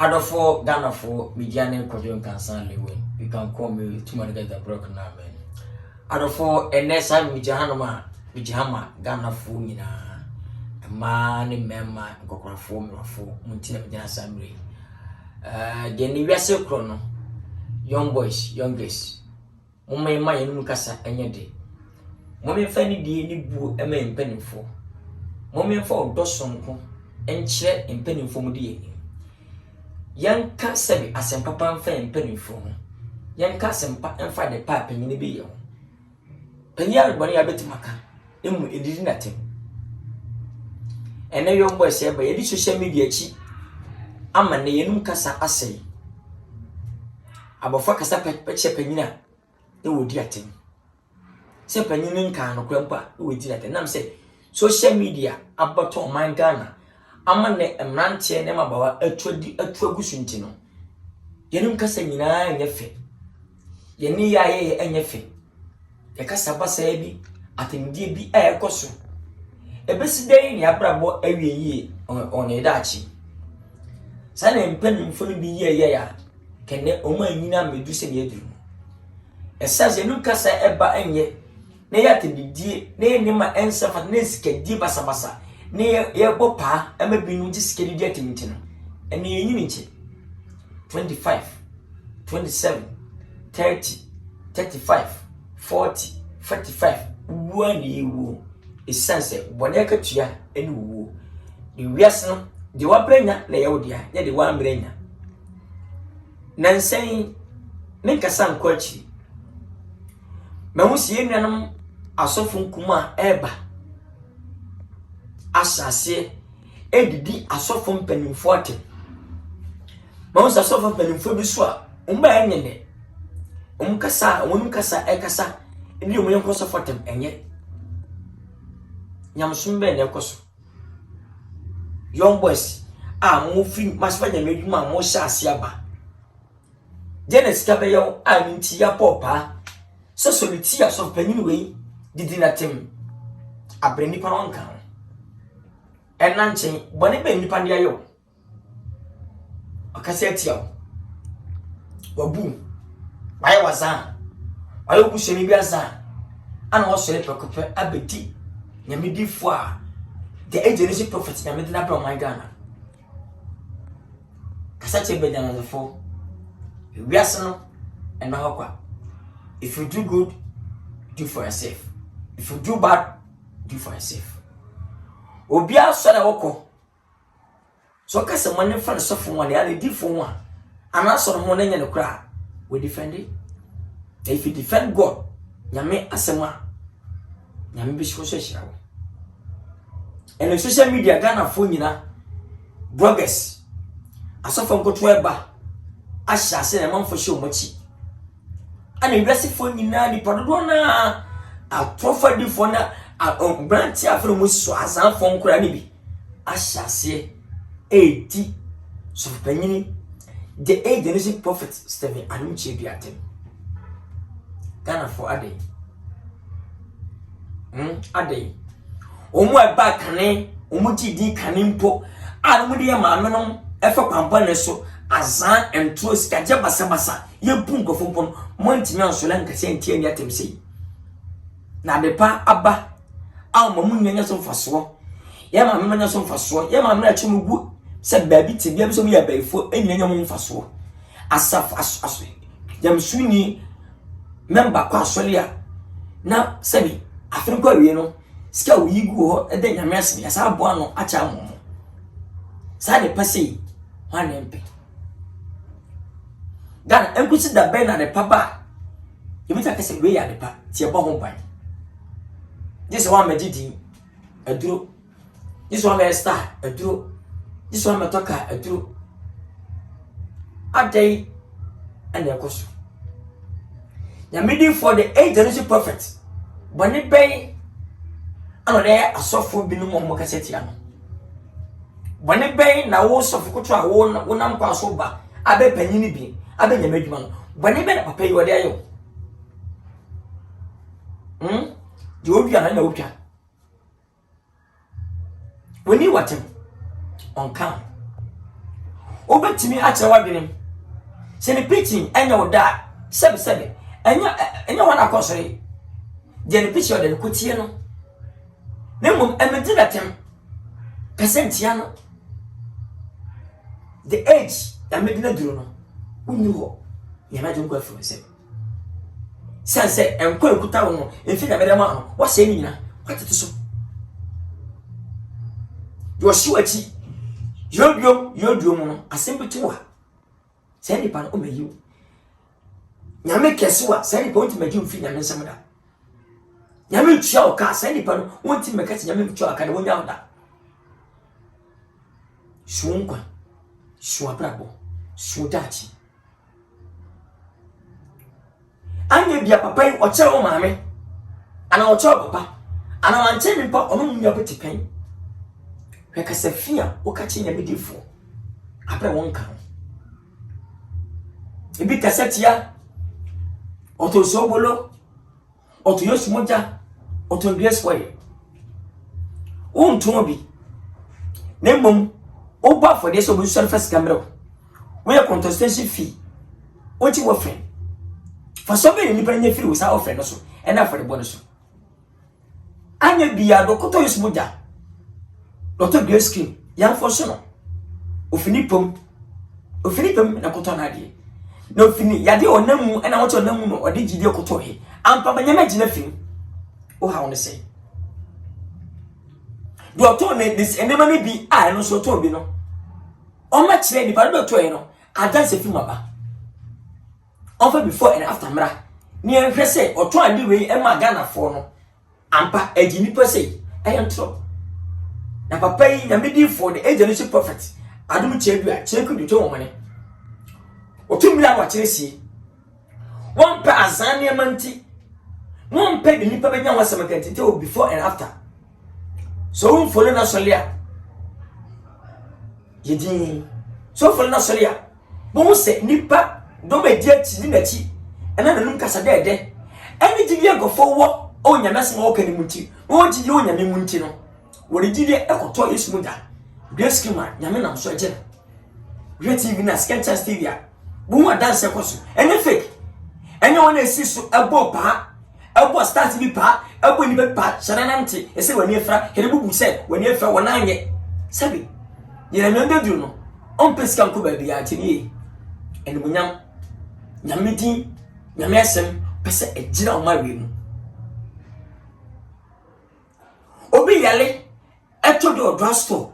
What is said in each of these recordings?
Adolfo Ghana for Midiane Kwadwo Nkansah lewe. You can call me to my get the broken man. Adolfo Enesa Mijahanoma Mijahama Ghana for Nina. A man in Memma Gokra form for Muntina Mijana Samri. The Niviasa Chrono. Young boys, young girls. Mummy my Mukasa any day. Mummy Fanny D. Nibu a man penning for. Mummy for Dawson and chair in penning for Mudi. Young Cassabi as a papa and fan penning for. Young Cassan and find the pipe in the bill. And young money I bet Maka. It did nothing. And a young boy said by a social media cheap. I'm a name Cassa assay. Abofra kasa peche penina e wodi atem se penina nkan no kwampa e wodi atem nam se social media abato man Ghana ama ne emrante ne mabawa atwagusu nti no yenum kasa nyina enyefe yeni yaye enyefe ye kasa basa bi atemdie bi ekoso ebesidei ni abrabo awieye on edachi sana mpanimfo no bi ye ya kene oma nyina medu se ne aduru esaze nu kasa eba enye ne yate bidie ne nima ensafa ne sikadi basabasa ne ye bopa amabinu di sikadi di atimtino ene yenyini nche 25 27 30 35 40 45 wani yewu esanse bone akatua ene wuwo de wiase no de wabrenya na yewdia ye de wambrenya Nansay Minkasan Kochi Mamusi Yanam Asofun Kuma Eba Asase Edidi Asofun Penin 40 Mamus Asofun Penin Fobiswa Umba Yene Umkasa Umkasa Ekasa Idi Umyankosa Fortem enye Nyamsumbe Nekoso Young boys moving Masfanya Meduma Mosha Siaba Genesis Cabayo, I mean Tia Popa, so solitia so penny did not him. A brandy panonka. And Nancy, Bonnie Pandiayo. A cassetio. Waboom. I was on. I will say Biaza. And also a cocker abeti. Yamidi foire. The agency prophets Yamidna from my Ghana. Cassette better than the four. Biasano and Mahokwa. If you do good, do for yourself. If you do bad, do for yourself. Obia Sada Oko. So cast money for the soft one, the did for one. And also money in the crowd. We defend it. If you defend God, Yame Asema Yame Bishko. And the social media Ghana phone bloggers. I saw from Kotweba. Asha say na man for show much. And invest for nyina ni padodona a profa di for na a branch afro mu so asan fon kura ni bi. Asha say 80 so panyini the agency prophet Steven Adom Kyei Duah Ghana for ade. Ade. Omu eba kane, omu di kane mpo. Anu de ma anonom efa kwampa ne so azan entros kaje basa ye punko fompon montimi ansola nkase ntie nya temsei na depa aba aw mamu nyanya so faso ye ma memanya so faso ye ma mra chimugu se baabi te bia so ya baifo enyanya mo faso asaf aso jamsuni member kwa solia na sebi afriko awie no ska wigu ho ede nyame asem ya sa abo ano acha mo sa de pase hanempe Ghana enkusi da ben na de papa yimita kese we ya de pa ti ebo ho ban this one medidi aduro this one me star aduro this one me toka aduro adai ene koso ya midi for the eight generation prophet boni ben ano de asofo binu mo kaseti ano boni ben na wo sofo koto a wo nam kwa so ba abe panyini bi abe nyamadwuma no boni ben na papa yi wode ayo di obia na obia woni watem on kan obetimi a kire wadwenem se ne preaching enya woda sebe enya wana kosore je ne preaching oda ne kotie no ne mum emedi datem percent ya no the age that medina duro no unu ho ya na jonko afi se sense enko ekuta wo no enfi na bere ma no wo se ni nyina kwatete so yo shiwachi yodio mu no asembeti wa se ni pa no omeyiwo nyame kesewa se ni pa wonti magi mfi nyame nsem da nyame tua o ka se ni pa no wonti mekati nyame tua ka de wonya oda shunkwa shuabrabo shudachi anye bia papa yi o chere o maame ana o chere papa ana wanche mi pa ono munya beti pen hweka safia o ka chi nyame difo apre wonka ebi kasetia oto sobolo oto yosumoja oto griesway unto bi nemmom oba for this obu so first camera we contestation fee oti wo friend for so many ni panye free without offer no so and for the bonus so anya bia dokoto yosumoja doto grace skin yan for so no ofinipom na koto na ade no fini yade onamu na woto onamu no ode gide koto he ampa banyama gina fini o ha won say do to ne this enema ne bi a no so to bi no o ma kire ni ba do to he no adanse fi maba over before and after mra ni enhwe say o to ade we e ma Ghana for no ampa agini per say e entro na papa yi na medi for the agency prophet adum chedua cheku du to won ne otumla wa chiresi won pa azania manti won pa de nipa benya wasem kantite o before and after so won follow na solia yedi so follow na solia bon se nipa do be dia ti na chi ena nanum kasa de eni gidi go fowo o nyame sem o kani munti o gidi o nyame munti no wo gidi ekoto esumuda grace kima nyame nam so agye TV na skits TV bu dance koso ene fake ene wona esiso ebo pa ebo start bi pa ebo ni be pa shananante ese wani efra kede bubu se wani efra wona anye sabi yena nyonde duru no on peska nko ba bia tini ene munyam nyamedi nyame asem pese ejira o mawe mu obi yale eto do drugstore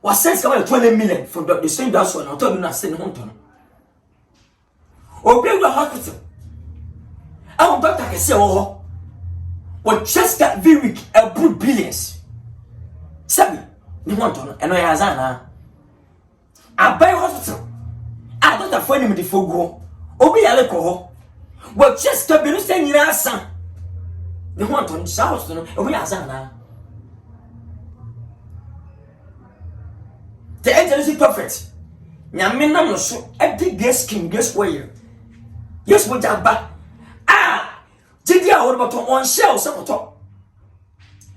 was sense come 20 million for the same that's one I told you not send home to or bring the hospital. I want doctor can say oh what just got very weak and put billions. Sabi, you want to and I hazana. I buy hospital. I don't afford him the fogo. Obi alcohol. What just got be saying in our son. You want to shout to know we hazana. The agency prophet. Nyame nam no so edi guest king guest warrior. Yes mo jaba. Jidi a won bato on shell so bato.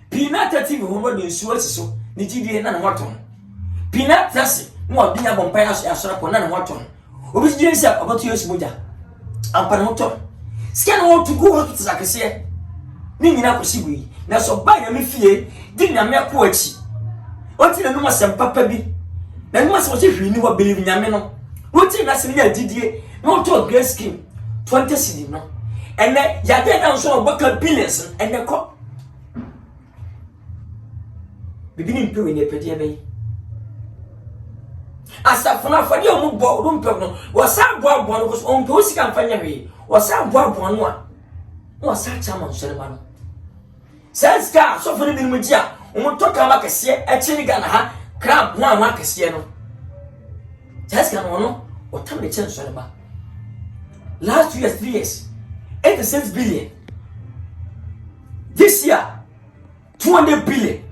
Pinata TV won do nsuo asiso. Ni jidi na na waton. Pinata si mo obinya bompa ya asora ko na na waton. Obi jidi nsi abato yes mo ja. Ampa na waton. Scan want to go hospital zakese. Ni nyina ko sigui. Na so ba nyame fie, di nyame ko achi. Oti na numa sem papa bi. Na numa se wo hwini wo believe nyame no. Woti na se ni adidie, no to grace scheme 20 cedi no. Ene ya de na so oboka billions ene ko. Bibini mpe we ne pede be. Asafuna fadi o mu bo do mpe no. Wo sa bo no ko on pe o sika mfanya hwe. Wo sa bo no a. Wo sa chama so ma no. Senska so funi bi mu ji a, o to ka ma kese e chiri Ghana ha. Crab one kese no. Senska no o tam de chen so ba. Last 2 years, 3 years, 86 billion. This year, 200 billion.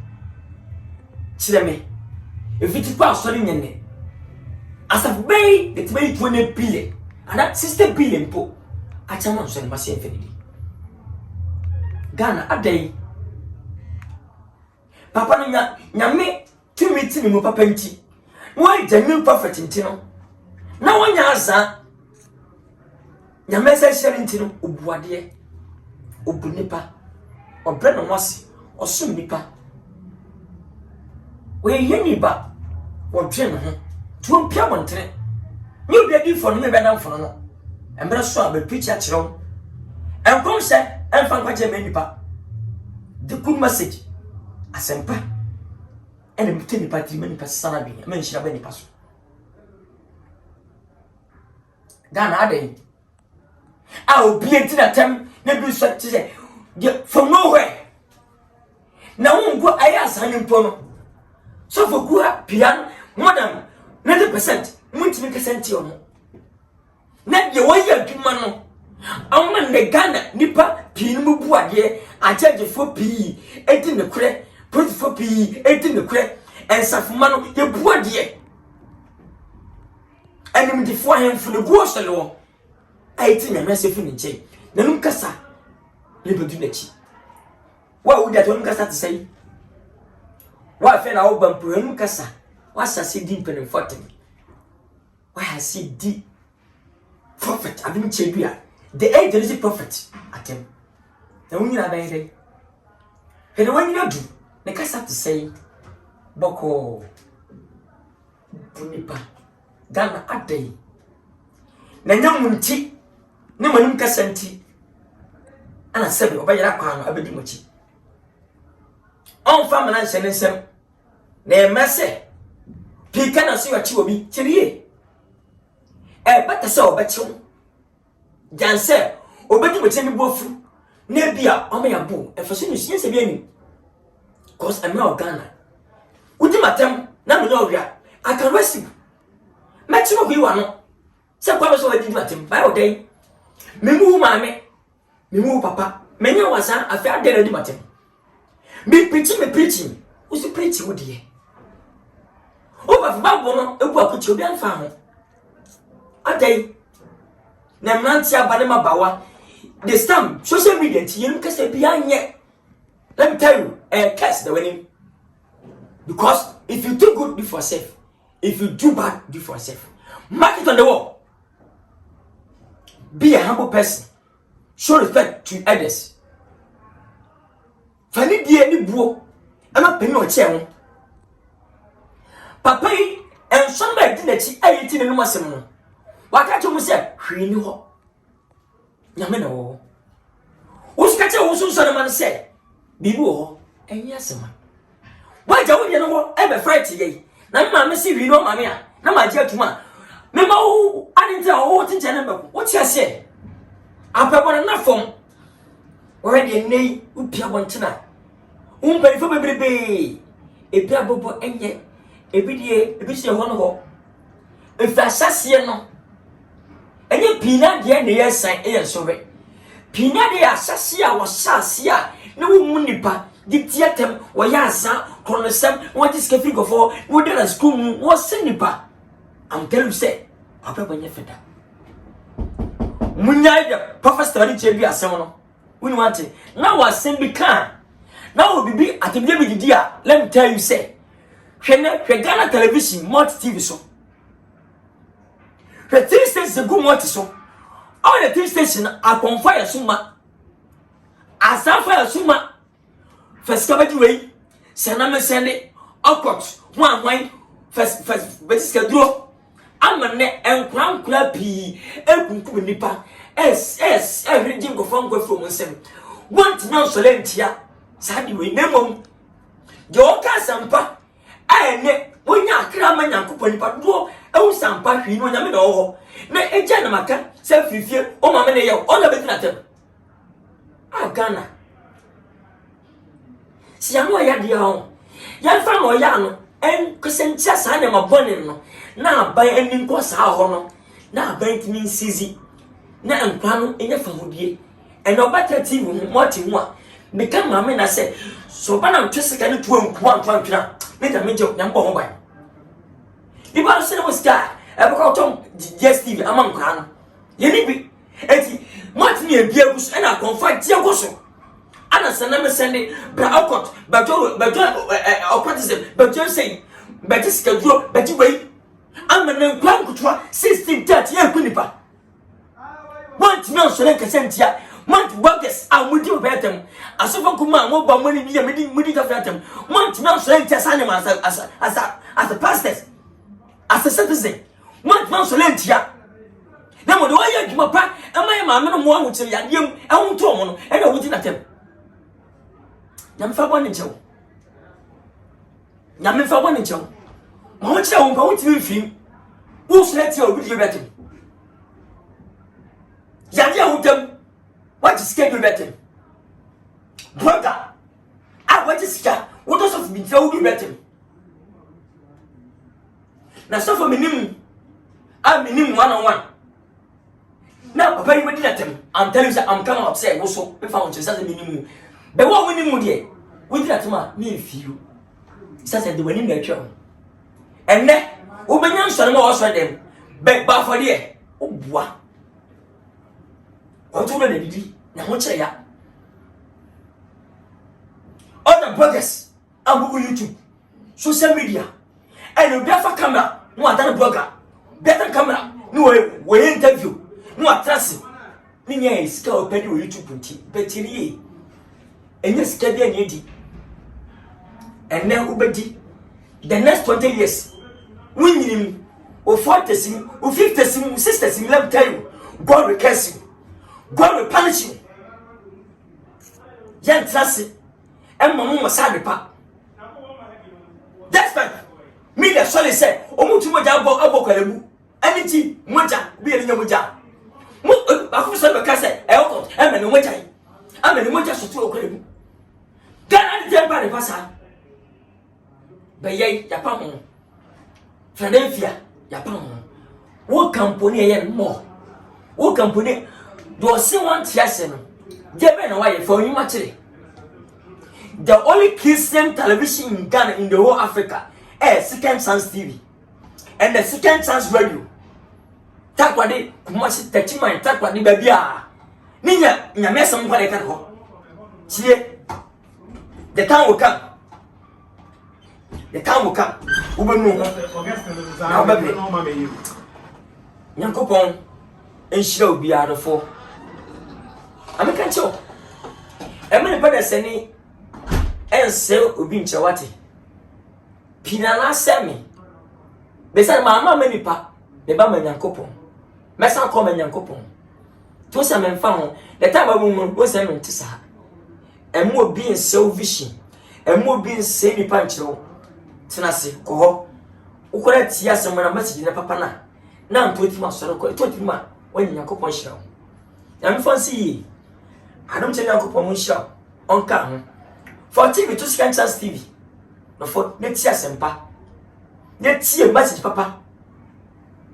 Chileme. If it is about selling any, as of May, it's made 20 billion. And that 60 billion po. I tell you, I'm saying, infinity. Ghana, a day. Papa, nyame, to meet him papa nti why genuine prophet nti no na wanya aza nya message share nti no obuade obunipa obre no wase osum nipa we yeni ba wodwe no ho tuo mpia montere ni obi adi fo no me bena fo no embre so a be preach a kiro enkom se enfan kwaje me nipa the good message asempa ene mte nipa tri me nipa sana bi me nshira be nipa so Ghana adey a obi enti na tem na bi so ti say from nowhere na ungo aya sanin pono so for gua pian more than 90% muntimi percent yo no na de woyɛ adwuma no awon ne Ghana nipa pin mu buade agagefo pii edi ne kure polifo pii edi ne kure ensafuma no ye buade anim di fo ahemfo ne guo solo aiti na mese fi ne nche na num kasa le bedu na chi wa wo dia to num kasa te sei wa fe na wo bampo num kasa wa sase di mpene fotem wa hasi di prophet Adom Kyei Duah the age prophet atem na woni na ban dai he na wani na du ne kasa te sei boko bunipa Ghana adai na nyamunti ne manum kasanti ana sebe obayira kwa no abedi mochi on fam na nhyene nsem na emese pika na so yachi obi tirie bata se obechiw janse obedi mochi ni bofu na bia o me yabo efaso ni siense bi ani cause I'm not Ghana udi matem na me no wia I can receive Matino bi wa no se kwa be so wadi matem ba o dai memu maame memu papa menya wasa afi adere di matem me preaching usi preach wo de o ba fa bo no ebu akuti obi anfa ho adai na mranti abane mabawa the stamp social media ti yen kase bi anye let me tell you curse the winning because if you do good do for yourself. If you do bad, do for yourself. Mark it on the wall. Be a humble person. Show respect to others. Fani die ni buo. Ama penny o che Papa yi en so na di na chi ayiti ne no masem no. Waka to mu se hwe ni ho. Nyame na wo. Wo ska che wo so so na man se bibi wo enyi asema. Wa ja wo ye no ho e be fight ye. Na mama si wi no mama a na ma je atuma me ma wo adinta wo tinche na mbeko wo tia se apabona na fom wo de nei upia bontina umpani fo bebrebe ebia bobo enye ebidie ebisi ho no ho efasase no enye pina de na yesan eyensowe pina de asase a wo sase a na wo mu nipa di tietem wo ya asa kronosem wo dis kefi go for wo dey na school mu wo senipa am tell you say papa banye feda munya de prophet Adom Kyei Duah asem no woni wante na wo asem bi kan na wo bibi atemye bi didi a let me tell you say hwe Ghana television multi TV so hwe TV station go multi so all the TV station akonfa ya suma asafa ya suma first kabadi wey sana me sende okot hwan first betiska duro amane enkura pi ekunku nipa everything go from nsem want no solentia sadi wey nemom de oka sampa ene wonya akra ma nyankopɔ nipa duro ewu sampa hwi no nyame na wo na eja na maka se fifie o mama ne ye o na betina tem Ghana si anu ya dia ho ya fa no ya no en kosentia sa na mabone no na aban ani nko sa ho no na aban timi sizi na nkwa no enya fa hodie en obata tv ho moti ho a me ka mama na se so bana ntwese ka ne tuwa nkuwa ntwantwena me da meje nyambo ho ban ni ba se no star e baka tom DSTV ama nkwa no ye ni bi enti moti ni ebia guso na konfa tie guso ana Ghana Sanam Sandy, Braukot, Bajo, Ocratism, Bajo saying, Batiska Dro, Batiway. I'm a name Grand Couture, 1630 year Quinipa. Want no Solenka Sentia, want workers, I would do better. As if I could man, what money be a meeting of them. Want no Solenka animals as a pastor, as a citizen. Want no Solentia. Now, what do I give my pack? Am I a man? One would say, I won't tell one, and I wouldn't attempt. Yam for 1 inch. Yam for 1 inch. I want you to go to him. Who's let you with your better? Yadia with them. What is schedule better? Brother, I want to see what does of me tell you better? Now, so for me, I'm in 1-on-1. Now, Papa, you did at him. I'm telling you, I'm coming upset. Also, we found you as a minimum. But what we need, we did at me if you said the winning nature. And then, Ubanian son was for them. But for the air. Oh, boy. What told the lady? Now, what's ya? Other brothers, I'm Google YouTube, social media, and you better camera, no other blogger, better camera, no way interview. No trust me. Me is go penny with YouTube petty. And yes, can be and then Ubedi. The next 20 years, winning or 40 or 50 sisters in love tell you, God will curse you, God will punish you. Young trust it, and Mamma was sad apart. That's fine. Me, the solid said, oh, too much about anything, Moja, be a Moja. I was a cassette, I'm an Moja. I'm an Moja to a Ghana the Empire Passa. But yea, Japan, Philadelphia, Japan. What company more? What company? Do I see one Tiasen? Japan away for you much. The only Christian television in Ghana in the whole Africa is Second Chance TV and the Second Chance Radio. Takwade, Kumashi Tachima, Takwadi Babia. Nina, Namesa Mwarekako. See, the time will come. The time will come. Yankopon and she'll be out of 4. I'm a cancho. A man better sending and sell Ubin Chawati. Pinana send me. Beside my mamma, many pa, the Bama Yankopon. Messa come and Yankopon. To some and found the time a woman was a mentissa. And more being so vision, and more being semi pancho. Tenasi, go. Ucorrect yes, and when a message in the papana. Now 20 months, 20 months when Yankopon show. I'm fancy. I don't tell Yankopon show on cam. For TV to Second Chance TV. No for next year, Sempa. Let's see a message, Papa.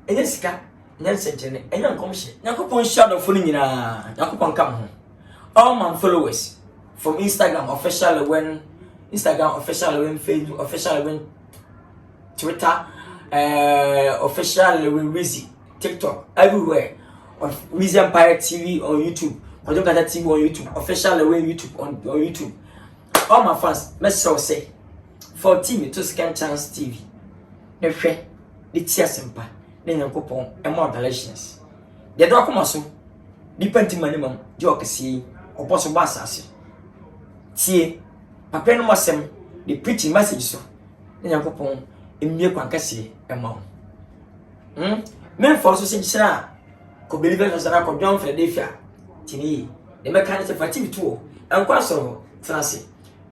And yes, car, Nancy, and young commission. Yankopon shout of fooling in a Yankopon come home. All my followers from Instagram official when Instagram official when Facebook official when Twitter official when Wezzy TikTok everywhere on Weezy Empire TV on YouTube Kwadwo Nkansah TV on YouTube official when YouTube on YouTube. All my fans message say for TV to Second Chance TV the share the tia sempa the Yankopon and more relations the do akoma so depending minimum the okesi oposo basase tie papa no masem the preaching message so the Yankopon emie kwankase ema men for so sira ko believers na ko don Philadelphia tini the mechanic for TV2 enkwa so transi